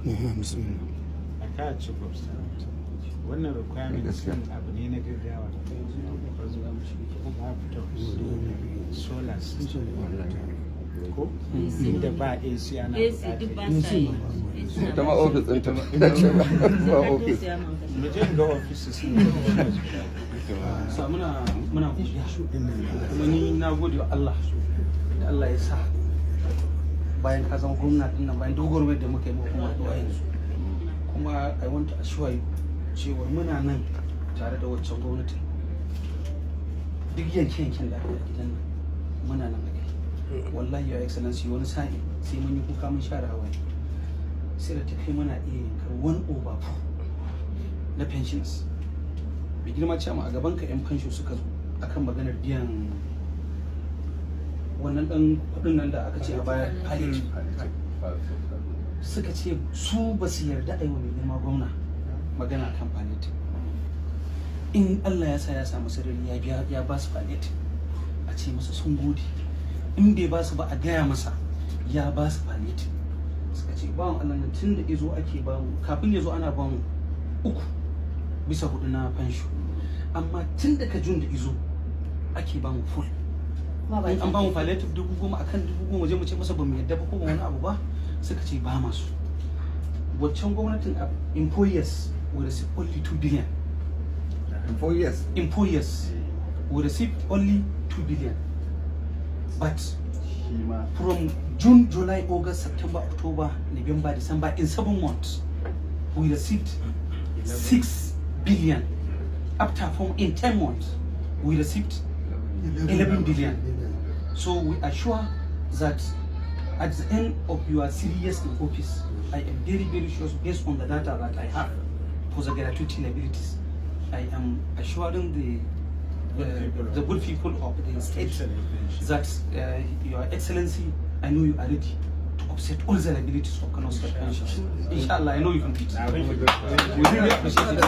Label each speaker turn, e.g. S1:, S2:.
S1: a ka ci gwamsa wannan requirements din abu ne na gaggawa solar system ko inda ba AC ana
S2: ta ma ofis ɗin ta ba ofis
S1: mu je ga offices
S3: sa muna godiya kuma ni na gode wa Allah da Allah ya sa bayan ka zama gwamna din nan bayan dogon da muka yi kuma zuwa yanzu kuma I want to assure you cewa muna nan tare da waccan gwamnati duk yankin da aka yi a gidan nan muna nan a kai wallahi your excellency wani sa'i sai mun yi kuka mun share hawaye sai da ta kai muna iya yankar 1/4 na pensions bai girma ce a gaban ka yan fansho suka zo akan maganar biyan wannan dan kudin nan da aka ce a baya palliative suka ce su ba su yarda a yi wa mai girma gwamna magana kan palliative in Allah ya sa ya samu sarari ya biya ya ba su palliative a ce masa sun gode in bai ba su ba a gaya masa ya ba su palliative suka ce bawan Allah nan tun da izo ake ba mu kafin ya zo ana ba mu 3/4 na fansho amma tun da ka jun da izo ake ba mu full in an ba mu palliative 10,000 akan 10,000 je mu ce masa ba mu yadda ba ko ba wani abu ba suka ce ba masu waccan gwamnatin employers will receive only 2 billion employers will receive only 2 billion but from June, July, August, September, October, November, December, in 7 months we received 6 billion. After in 10 months we received 11 billion. So we are sure that at the end of your 3 years in office, I am very sure based on the data that I have for the gratuity liabilities, I am assuring the good people of the state that your excellency, I know you are ready to offset all the liabilities of Kano State pensions. Inshallah, I know you can do it. We really appreciate it.